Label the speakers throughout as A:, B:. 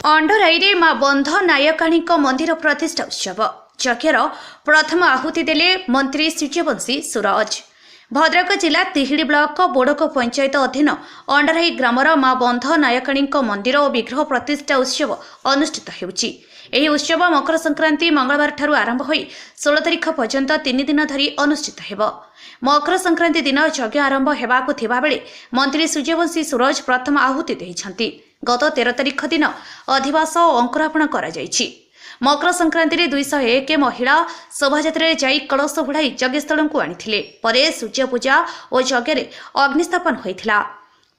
A: अंडराई माँ बंध नायकाणी मंदिर प्रतिष्ठा उत्सव यज्ञर प्रथम आहुति देले मंत्री सूर्यवंशी सूरज। भद्रक जिला तिहिड़ी ब्लॉक बोडक पंचायत अधीन अंडराई ग्रामर माँ बंध नायकाणी मंदिर और विग्रह प्रतिष्ठा उत्सव अनुष्ठित होउछि। ଏହି ଉତ୍ସବ ମକର ସଂକ୍ରାନ୍ତି ମଙ୍ଗଳବାର ଠାରୁ ଆରମ୍ଭ ହୋଇ 16 ତାରିଖ ପର୍ଯ୍ୟନ୍ତ 3 ଦିନ ଧରି ଅନୁଷ୍ଠିତ ହେବ। ମକର ସଂକ୍ରାନ୍ତି ଦିନ ଯଜ୍ଞ ଆରମ୍ଭ ହେବାକୁ ଥିବା ବେଳେ ମନ୍ତ୍ରୀ ସୂର୍ଯ୍ୟବଂଶୀ ସୁରଜ ପ୍ରଥମ ଆହୁତି ଦେଇଛନ୍ତି। ଗତ 13 ତାରିଖ ଦିନ ଅଧିବାସ ଓ ଅଙ୍କୁରାର୍ପଣ କରାଯାଇଛି। ମକର ସଂକ୍ରାନ୍ତିରେ 201 ମହିଳା ଶୋଭାଯାତ୍ରାରେ ଯାଇ କଳସ ବୁଢ଼ାଇ ଯଜ୍ଞସ୍ଥଳକୁ ଆଣିଥିଲେ। ପରେ ସୂର୍ଯ୍ୟ ପୂଜା ଓ ଯଜ୍ଞରେ ଅଗ୍ନିସ୍ଥାପନ ହୋଇଥିଲା।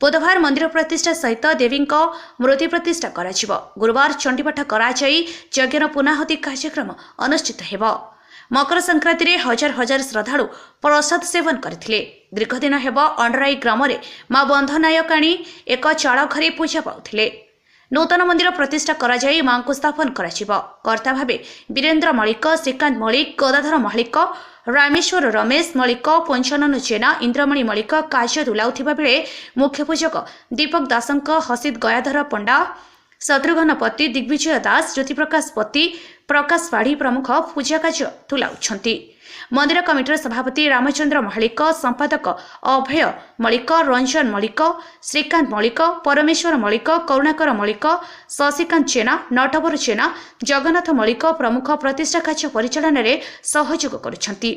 A: बुधवार मंदिर प्रतिष्ठा सहित देवी मूर्ति प्रतिष्ठा करा। गुरुवार चंडीपाठ कराई यज्ञर पुनाहुति कार्यक्रम अनुष्ठित हेब। मकर संक्रांति हजार हजार श्रद्धालु प्रसाद सेवन करथिले। दीर्घदिन हेब अंडराई ग्राम माँ बंध नायकाणी एक चाळ घरे पूजा पाउथिले। नूतन मंदिर प्रतिष्ठा कराई मां को स्थापन करा। कर्ता भावे वीरेन्द्र मल्लिक, श्रीकांत मल्लिक, गदाधर मल्लिक, रामेश्वर रमेश मल्लिक, पंचानन जेना, इंद्रमणि मल्लिक कार्य तुलाउथिबा बेले मुख्य पूजक दीपक दासंक, हसित गयाधर पंडा, शत्रुघ्न पति, दिग्विजय दास, ज्योतिप्रकाश पति, प्रकाश पाढ़ी प्रमुख पूजा कार्य तुलाउछंती। मंदिर कमिटर सभापति रामचंद्र मल्लिक, संपादक अभय मल्लिक, रंजन मल्लिक, श्रीकांत मल्लिक, परमेश्वर मल्लिक, करुणाकर मल्लिक, शशिकांत जेना, नटवर जेना, जगन्नाथ मल्लिक प्रमुख प्रतिष्ठा कार्य परिचालन में सहयोग करुछंती।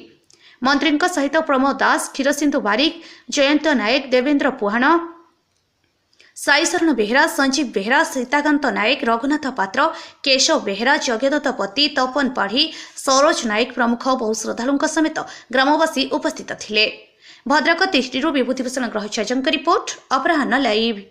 A: मंत्री सहित प्रमोद दास, क्षीरसिंधु बारिक, जयंत नायक, देवेंद्र पुहाण, साईशरण बेहेरा, संजीव बेहेरा, सीताकांत नायक, रघुनाथ पात्र, केशव बेहेरा, जगदत्त पति, तपन पाढ़ी, सरोज नायक प्रमुख बहु श्रद्धालुओं समेत ग्रामवासी उपस्थित थिले। भद्रक तिहिड़ीरू विभूतिभूषण ग्रहचार्य रिपोर्ट अपराह्न लाइव।